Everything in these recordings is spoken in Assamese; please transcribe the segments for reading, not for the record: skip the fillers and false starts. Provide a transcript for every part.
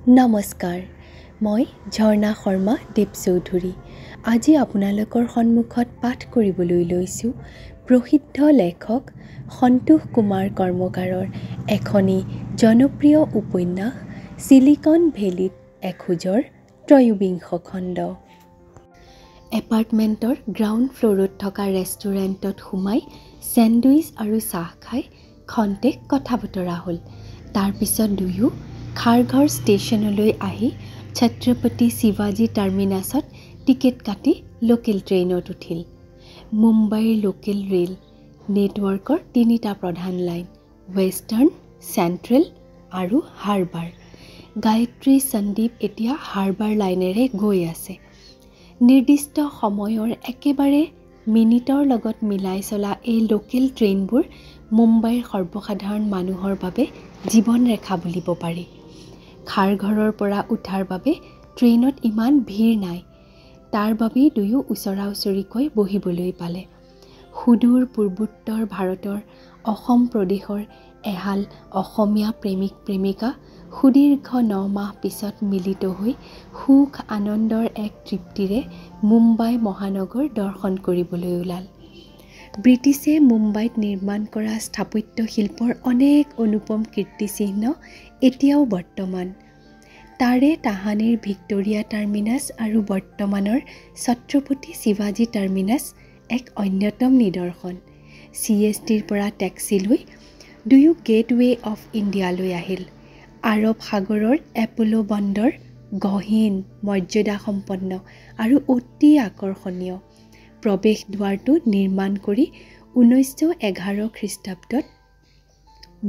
নমস্কাৰ, মই ঝৰ্ণা শৰ্মা দেৱ চৌধুৰী। আজি আপোনালোকৰ সন্মুখত পাঠ কৰিবলৈ লৈছোঁ প্ৰসিদ্ধ লেখক সন্তোষ কুমাৰ কৰ্মকাৰৰ এখনি জনপ্ৰিয় উপন্যাস চিলিকন ভেলীত এখোজৰ ৩৩ খণ্ড। এপাৰ্টমেণ্টৰ গ্ৰাউণ্ড ফ্ল'ৰত থকা ৰেষ্টুৰেণ্টত সোমাই চেণ্ডউইচ আৰু চাহ খাই খন্তেক কথা বতৰা হ'ল। তাৰপিছত দুয়ো খাৰঘৰ ষ্টেচনলৈ আহি ছত্ৰপতি শিৱাজী টাৰ্মিনাছত টিকেট কাটি লোকেল ট্ৰেইনত উঠিল। মুম্বাইৰ লোকেল ৰেল নেটৱৰ্কৰ তিনিটা প্ৰধান লাইন, ৱেষ্টাৰ্ণ, চেণ্ট্ৰেল আৰু হাৰ্বাৰ। গায়ত্ৰী সন্দীপ এতিয়া হাৰ্বাৰ লাইনেৰে গৈ আছে। নিৰ্দিষ্ট সময়ৰ একেবাৰে মিনিটৰ লগত মিলাই চলা এই লোকেল ট্ৰেইনবোৰ মুম্বাইৰ সৰ্বসাধাৰণ মানুহৰ বাবে জীৱন ৰেখা বুলিব পাৰি। খাৰঘৰৰ পৰা উঠাৰ বাবে ট্ৰেইনত ইমান ভিৰ নাই। তাৰ বাবেই দুয়ো ওচৰা ওচৰিকৈ বহিবলৈ পালে। সুদূৰ পূৰ্বোত্তৰ ভাৰতৰ অসম প্ৰদেশৰ এহাল অসমীয়া প্ৰেমিক প্ৰেমিকা সুদীৰ্ঘ ৯ মাহ পিছত মিলিত হৈ সুখ আনন্দৰ এক তৃপ্তিৰে মুম্বাই মহানগৰ দৰ্শন কৰিবলৈ ওলাল। ব্ৰিটিছে মুম্বাইত নিৰ্মাণ কৰা স্থাপত্য শিল্পৰ অনেক অনুপম কীৰ্তিচিহ্ন এতিয়াও বৰ্তমান। তাৰে তাহানিৰ ভিক্টোৰিয়া টাৰ্মিনাছ আৰু বৰ্তমানৰ ছত্ৰপতি শিৱাজী টাৰ্মিনাছ এক অন্যতম নিদৰ্শন। CSTৰ পৰা টেক্সি লৈ দুয়ো গেটৱে অফ ইণ্ডিয়ালৈ আহিল। আৰৱ সাগৰৰ এপ'ল' বন্দৰ গহীন, মৰ্যাদাসম্পন্ন আৰু অতি আকৰ্ষণীয়। প্ৰৱেশ দুৱাৰটো নিৰ্মাণ কৰি 1911 খ্ৰীষ্টাব্দত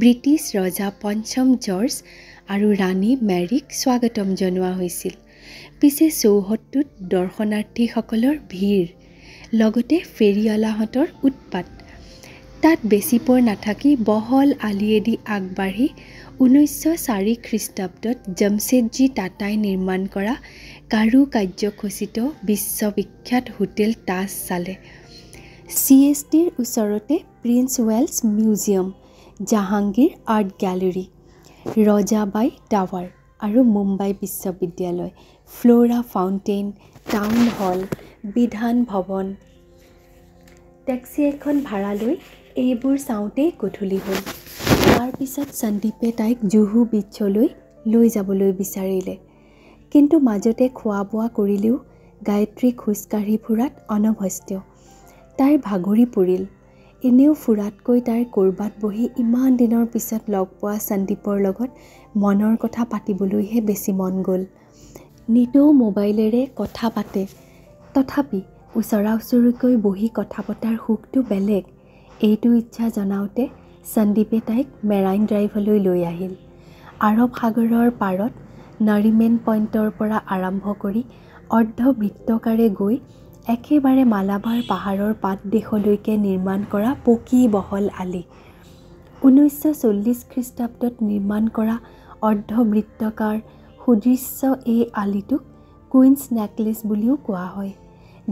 ব্ৰিটিছ ৰজা পঞ্চম জৰ্জ আৰু ৰাণী মেৰীক স্বাগতম জনোৱা হৈছিল। পিছে চৌহদটোত দৰ্শনাৰ্থীসকলৰ ভিৰ, লগতে ফেৰীৱালাহঁতৰ উৎপাত। তাত বেছি পৰ নাথাকি বহল আলিয়েদি আগবাঢ়ি 1904 খ্ৰীষ্টাব্দত জমছেদজী টাটাই নিৰ্মাণ কৰা কাৰুকাৰ্যখচিত বিশ্ববিখ্যাত হোটেল তাজ চালে। CSTৰ ওচৰতে Prince Wales museum, Jahangir art gallery, Rajabai tower আৰু মুম্বাই বিশ্ববিদ্যালয়, ফ্ল'ৰা ফাউণ্টেইন, টাউন হল, বিধান ভৱন। টেক্সি এখন ভাড়া লৈ এইবোৰ চাওঁতেই গধূলি হ'ল। তাৰ পিছত সন্দীপে তাইক জুহু বিচলৈ লৈ যাবলৈ বিচাৰিলে। কিন্তু মাজতে খোৱা বোৱা কৰিলেও গায়ত্ৰী খোজকাঢ়ি ফুৰাত অনভ্যস্ত। তাই ভাগৰি পৰিল। এনেও ফুৰাতকৈ তাইৰ ক'ৰবাত বহি ইমান দিনৰ পিছত লগ পোৱা সন্দীপৰ লগত মনৰ কথা পাতিবলৈহে বেছি মন গ'ল। নিতৌ মোবাইলেৰে কথা পাতে, তথাপি ওচৰা ওচৰিকৈ বহি কথা পতাৰ সুখটো বেলেগ। এইটো ইচ্ছা জনাওঁতে সন্দীপে তাইক মেৰাইন ড্ৰাইভলৈ লৈ আহিল। আৰৱ সাগৰৰ পাৰত নৰিমেন পইণ্টৰ পৰা আৰম্ভ কৰি অৰ্ধবৃত্তকাৰে গৈ একেবাৰে মালাবাৰ পাহাৰৰ পাদদেশলৈকে নিৰ্মাণ কৰা পকী বহল আলি। 1940 খ্ৰীষ্টাব্দত নিৰ্মাণ কৰা অৰ্ধবৃত্তকাৰ সুদৃশ্য এই আলিটোক কুইন্স নেকলেছ বুলিও কোৱা হয়।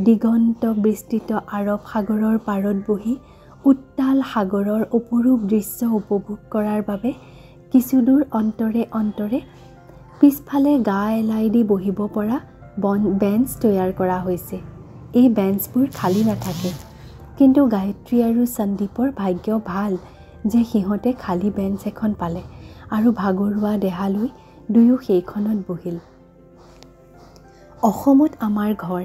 দিগন্ত বিস্তৃত আৰৱ সাগৰৰ পাৰত বহি উত্তাল সাগৰৰ অপৰূপ দৃশ্য উপভোগ কৰাৰ বাবে কিছুদূৰ অন্তৰে অন্তৰে পিছফালে গা এলাই দি বহিব পৰা বেঞ্চ তৈয়াৰ কৰা হৈছে। এই বেঞ্চবোৰ খালী নাথাকে। কিন্তু গায়ত্ৰী আৰু সন্দীপৰ ভাগ্য ভাল যে সিহঁতে খালী বেঞ্চ এখন পালে আৰু ভাগৰুৱা দেহালৈ দুয়ো সেইখনত বহিল। অসমত আমাৰ ঘৰ।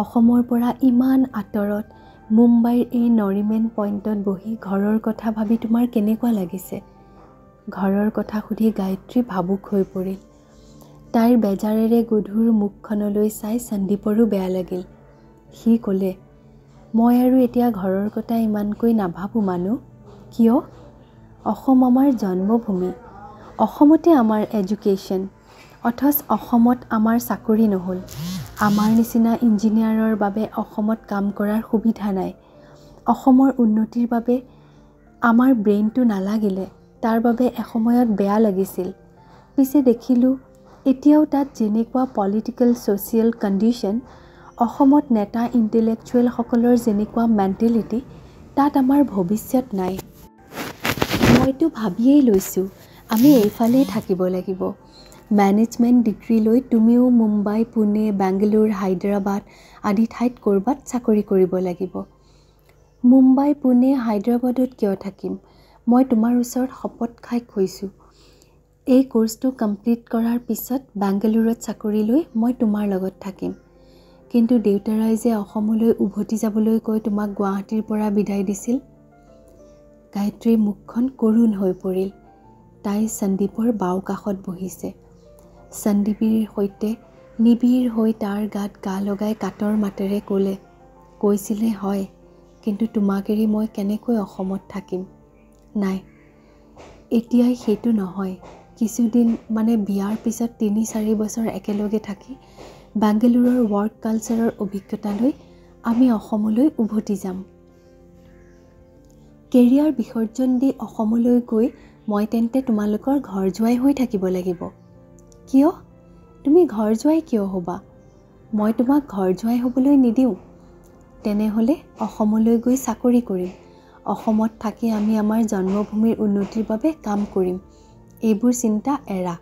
অসমৰ পৰা ইমান আঁতৰত মুম্বাইৰ এই নৰিমেন পইণ্টত বহি ঘৰৰ কথা ভাবি তোমাৰ কেনেকুৱা লাগিছে? ঘৰৰ কথা সুধি গায়ত্ৰী ভাবুক হৈ পৰিল। তাইৰ বেজাৰেৰে গধুৰ মুখখনলৈ চাই সন্দীপৰো বেয়া লাগিল। সি ক'লে, মই আৰু এতিয়া ঘৰৰ কথা ইমানকৈ নাভাবোঁ মানু। কিয়? অসম আমাৰ জন্মভূমি। অসমতে আমাৰ এডুকেশ্যন। অথচ অসমত আমাৰ চাকৰি নহ'ল। আমাৰ নিচিনা ইঞ্জিনিয়াৰৰ বাবে অসমত কাম কৰাৰ সুবিধা নাই। অসমৰ উন্নতিৰ বাবে আমাৰ ব্ৰেইনটো নালাগিলে। তাৰ বাবে এসময়ত বেয়া লাগিছিল। পিছে দেখিলোঁ এতিয়াও তাত যেনেকুৱা পলিটিকেল ছ'চিয়েল কণ্ডিশ্যন, অসমত নেতা ইণ্টেলেকচুৱেলসকলৰ যেনেকুৱা মেণ্টেলিটি, তাত আমাৰ ভৱিষ্যত নাই। মইতো ভাবিয়েই লৈছোঁ আমি এইফালেই থাকিব লাগিব। মেনেজমেণ্ট ডিগ্ৰী লৈ তুমিও মুম্বাই, পুনে, বেংগালুৰু, হায়দৰাবাদ আদি ঠাইত ক'ৰবাত চাকৰি কৰিব লাগিব। মুম্বাই, পুনে, হায়দৰাবাদত কিয় থাকিম? মই তোমাৰ ওচৰত শপত খাই কৈছোঁ, এই কোৰ্চটো কমপ্লিট কৰাৰ পিছত বেংগালুৰুত চাকৰি লৈ মই তোমাৰ লগত থাকিম। কিন্তু দেউতাৰাই যে অসমলৈ উভতি যাবলৈ কৈ তোমাক গুৱাহাটীৰ পৰা বিদায় দিছিল। গায়ত্ৰীৰ মুখখন কৰুণ হৈ পৰিল। তাই সন্দীপৰ বাওঁ কাষত বহিছে। সন্দীপীৰ সৈতে নিবিড় হৈ তাৰ গাত গা লগাই কাতৰ মাতেৰে কৈছিলে হয়, কিন্তু তোমাক এৰি মই কেনেকৈ অসমত থাকিম? নাই, এতিয়াই সেইটো নহয়। কিছুদিন মানে বিয়াৰ পিছত ৩-৪ বছৰ একেলগে থাকি বেংগালুৰুৰ ৱৰ্ক কালচাৰৰ অভিজ্ঞতা লৈ আমি অসমলৈ উভতি যাম। কেৰিয়াৰ বিসৰ্জন দি অসমলৈ গৈ মই তেন্তে তোমালোকৰ ঘৰ জোৱাই হৈ থাকিব লাগিব। কিয়? তুমি ঘৰ জোৱাই কিয় হ'বা? মই তোমাক ঘৰ জোৱাই হ'বলৈ নিদিওঁ। তেনেহ'লে অসমলৈ গৈ চাকৰি কৰিম। অসমত থাকি আমি আমাৰ জন্মভূমিৰ উন্নতিৰ বাবে কাম কৰিম। এইবোৰ চিন্তা এৰা।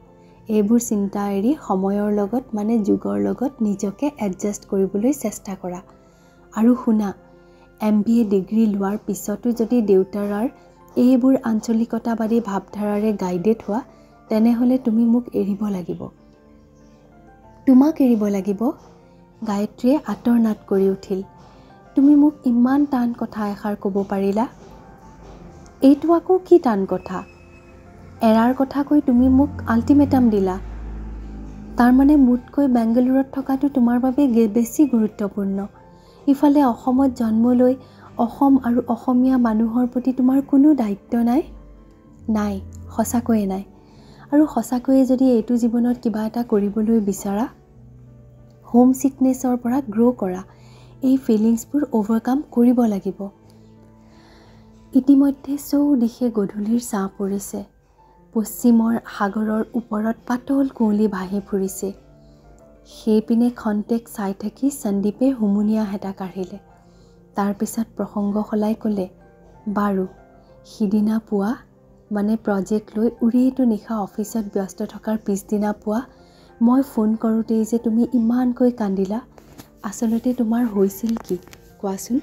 এইবোৰ চিন্তা এৰি সময়ৰ লগত মানে যুগৰ লগত নিজকে এডজাষ্ট কৰিবলৈ চেষ্টা কৰা। আৰু শুনা, MBA ডিগ্ৰী লোৱাৰ পিছতো যদি দেউতাৰাৰ এইবোৰ আঞ্চলিকতাবাদী ভাৱধাৰাৰে গাইডেড হোৱা, তেনেহ'লে তুমি মোক এৰিব লাগিব। তোমাক এৰিব লাগিব? গায়ত্ৰীয়ে আঁতৰনাদ কৰি উঠিল। তুমি মোক ইমান টান কথা এষাৰ ক'ব পাৰিলা? এইটো আকৌ কি টান কথা? এৰাৰ কথা কৈ তুমি মোক আল্টিমেটাম দিলা। তাৰমানে মোতকৈ বেংগালুৰুত থকাটো তোমাৰ বাবে বেছি গুৰুত্বপূৰ্ণ। ইফালে অসমত জন্ম লৈ অসম আৰু অসমীয়া মানুহৰ প্ৰতি তোমাৰ কোনো দায়িত্ব নাই? নাই, সঁচাকৈয়ে নাই। আৰু সঁচাকৈয়ে যদি এইটো জীৱনত কিবা এটা কৰিবলৈ বিচাৰা, হোম চিকনেছৰ পৰা গ্ৰ' কৰা, এই ফিলিংছবোৰ অভাৰকাম কৰিব লাগিব। ইতিমধ্যে চৌদিশে গধূলিৰ ছাঁ পৰিছে। পশ্চিমৰ সাগৰৰ ওপৰত পাতল কুঁৱলী ভাহি ফুৰিছে। সেইপিনে খন্তেক চাই থাকি সন্দীপে হুমুনিয়াহ এটা কাঢ়িলে। তাৰপিছত প্ৰসংগ সলাই ক'লে, বাৰু, সিদিনা পুৱা মানে প্ৰজেক্ট লৈ উৰিয়েটো নিশা অফিচত ব্যস্ত থকাৰ পিছদিনা পুৱা মই ফোন কৰোঁতেই যে তুমি ইমানকৈ কান্দিলা, আচলতে তোমাৰ হৈছিল কি কোৱাচোন?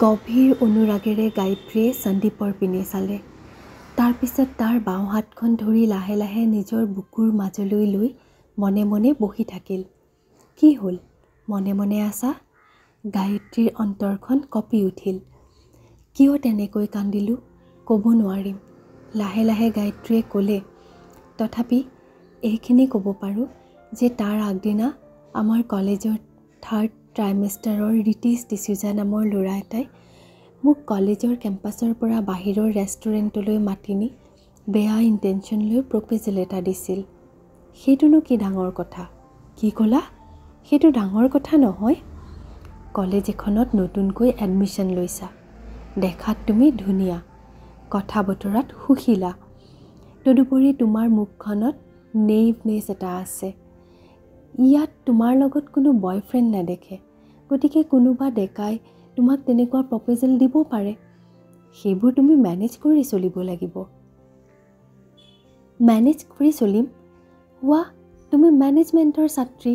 গভীৰ অনুৰাগেৰে গায়ত্ৰীয়ে সন্দীপৰ পিনে চালে। তাৰপিছত তাৰ বাওঁ হাতখন ধৰি লাহে লাহে নিজৰ বুকুৰ মাজলৈ লৈ মনে মনে বহি থাকিল। কি হ'ল? মনে মনে আছা? গায়ত্ৰীৰ অন্তৰখন কঁপি উঠিল। কিয় তেনেকৈ কান্দিলোঁ ক'ব নোৱাৰিম। লাহে লাহে গায়ত্ৰীয়ে ক'লে, তথাপি এইখিনি ক'ব পাৰোঁ যে তাৰ আগদিনা আমাৰ কলেজৰ 3rd ট্ৰাইমেষ্টাৰৰ ৰিতেশ ডিচুজা নামৰ ল'ৰা এটাই মোক কলেজৰ কেম্পাছৰ পৰা বাহিৰৰ ৰেষ্টুৰেণ্টলৈ মাতি নি বেয়া ইণ্টেনশ্যন লৈ প্ৰপ'জেল এটা দিছিল। সেইটোনো কি ডাঙৰ কথা? কি ক'লা? সেইটো ডাঙৰ কথা নহয়। কলেজ এখনত নতুনকৈ এডমিশ্যন লৈছা। দেখাত তুমি ধুনীয়া, কথা বতৰাত সুশীলা। তদুপৰি তোমাৰ মুখখনত নেইভনেছ এটা আছে। ইয়াত তোমাৰ লগত কোনো বয়ফ্ৰেণ্ড নেদেখে, গতিকে কোনোবা ডেকাই তোমাক তেনেকুৱা প্ৰপ'জেল দিব পাৰে। সেইবোৰ তুমি মেনেজ কৰি চলিব লাগিব। মেনেজ কৰি চলিম? ৱাহ, তুমি মেনেজমেণ্টৰ ছাত্ৰী।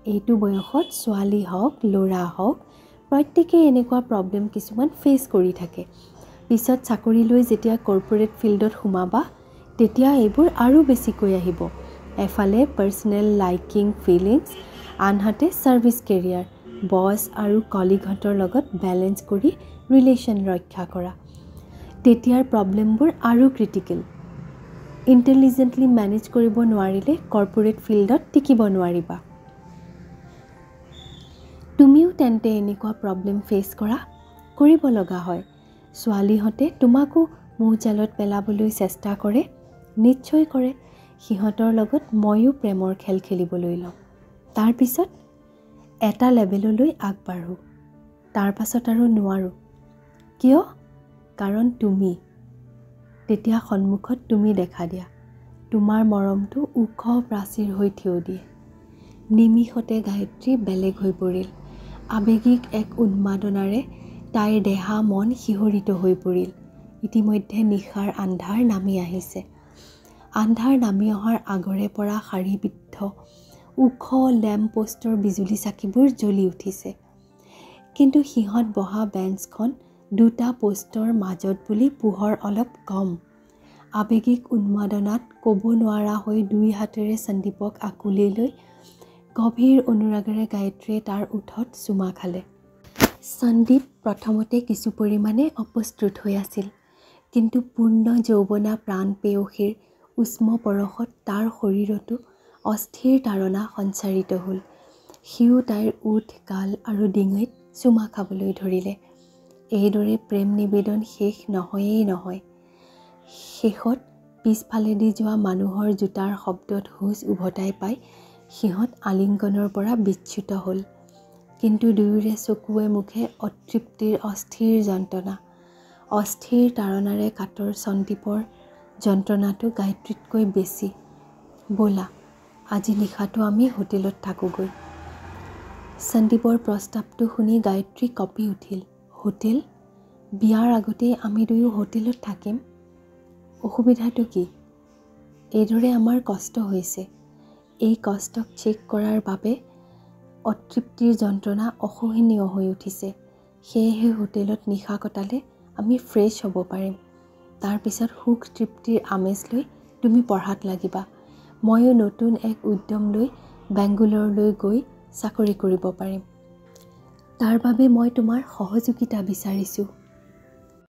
এইটো বয়সত ছোৱালী হওক, ল'ৰা হওক, প্ৰত্যেকেই এনেকুৱা প্ৰব্লেম কিছুমান ফেচ কৰি থাকে। পিছত চাকৰি লৈ যেতিয়া কৰ্পৰেট ফিল্ডত সোমাবা, তেতিয়া এইবোৰ আৰু বেছিকৈ আহিব। এফালে পাৰ্চনেল লাইকিং ফিলিংছ, আনহাতে ছাৰ্ভিচ কেৰিয়াৰ, বছ আৰু কলিগহঁতৰ লগত বেলেঞ্চ কৰি ৰিলেশ্যন ৰক্ষা কৰা। তেতিয়াৰ প্ৰব্লেমবোৰ আৰু ক্ৰিটিকেল। ইণ্টেলিজেণ্টলি মেনেজ কৰিব নোৱাৰিলে কৰ্পৰেট ফিল্ডত টিকিব নোৱাৰিবা। তুমিও তেন্তে এনেকুৱা প্ৰব্লেম ফেচ কৰিব লগা হয়। ছোৱালীহঁতে তোমাকো মোহজালত পেলাবলৈ চেষ্টা কৰে, নিশ্চয় কৰে। সিহঁতৰ লগত ময়ো প্ৰেমৰ খেল খেলিবলৈ লওঁ। তাৰপিছত এটা লেভেললৈ আগবাঢ়োঁ। তাৰপাছত আৰু নোৱাৰোঁ। কিয়? কাৰণ তুমি। তেতিয়া সন্মুখত তুমি দেখা দিয়া। তোমাৰ মৰমটো ওখ প্ৰাচীৰ হৈ থিয় দিয়ে। নিমিষতে গায়ত্ৰী বেলেগ হৈ পৰিল। আৱেগিক এক উন্মাদনাৰে তাইৰ দেহা মন শিহৰিত হৈ পৰিল। ইতিমধ্যে নিশাৰ আন্ধাৰ নামি আহিছে। আন্ধাৰ নামি অহাৰ আগৰে পৰা শাৰীবদ্ধ ওখ লেম্প পোষ্টৰ বিজুলী চাকিবোৰ জ্বলি উঠিছে। কিন্তু সিহঁত বহা বেঞ্চখন দুটা পোষ্টৰ মাজত বুলি পোহৰ অলপ কম। আৱেগিক উন্মাদনাত ক'ব নোৱাৰা হৈ দুই হাতেৰে সন্দীপক আঁকুলি লৈ গভীৰ অনুৰাগেৰে গায়ত্ৰীয়ে তাৰ ওঠত চুমা খালে। সন্দীপ প্ৰথমতে কিছু পৰিমাণে অপ্ৰস্তুত হৈ আছিল, কিন্তু পূৰ্ণ যৌৱনা প্ৰাণ পেয়সীৰ উষ্ম পৰশত তাৰ শৰীৰতো অস্থিৰ তাৰণা সঞ্চাৰিত হ'ল। সিও তাইৰ ওঠ, গাল আৰু ডিঙিত চুমা খাবলৈ ধৰিলে। এইদৰে প্ৰেম নিবেদন শেষ নহয়েই নহয়। শেষত পিছফালেদি যোৱা মানুহৰ জোতাৰ শব্দত হুঁচ উভতাই পাই সিহঁত আলিংগনৰ পৰা বিচ্যুত হ'ল। কিন্তু দুয়োৰে চকুৱে মুখে অতৃপ্তিৰ অস্থিৰ যন্ত্ৰণা। অস্থিৰ তাৰণাৰে কাতৰ সন্দীপৰ যন্ত্ৰণাটো গায়ত্ৰীতকৈ বেছি। ব'লা, আজি নিশাটো আমি হোটেলত থাকোঁগৈ। সন্দীপৰ প্ৰস্তাৱটো শুনি গায়ত্ৰী কঁপি উঠিল। হোটেল? বিয়াৰ আগতেই আমি দুয়ো হোটেলত থাকিম? অসুবিধাটো কি? এইদৰে আমাৰ কষ্ট হৈছে। এই কষ্টক চেক কৰাৰ বাবে অতৃপ্তিৰ যন্ত্ৰণা অসহনীয় হৈ উঠিছে। সেয়েহে হোটেলত নিশা কটালে আমি ফ্ৰেছ হ'ব পাৰিম। তাৰপিছত সুখ তৃপ্তিৰ আমেজ লৈ তুমি পঢ়াত লাগিবা। ময়ো নতুন এক উদ্যম লৈ বেংগালোৰলৈ গৈ চাকৰি কৰিব পাৰিম। তাৰ বাবে মই তোমাৰ সহযোগিতা বিচাৰিছোঁ।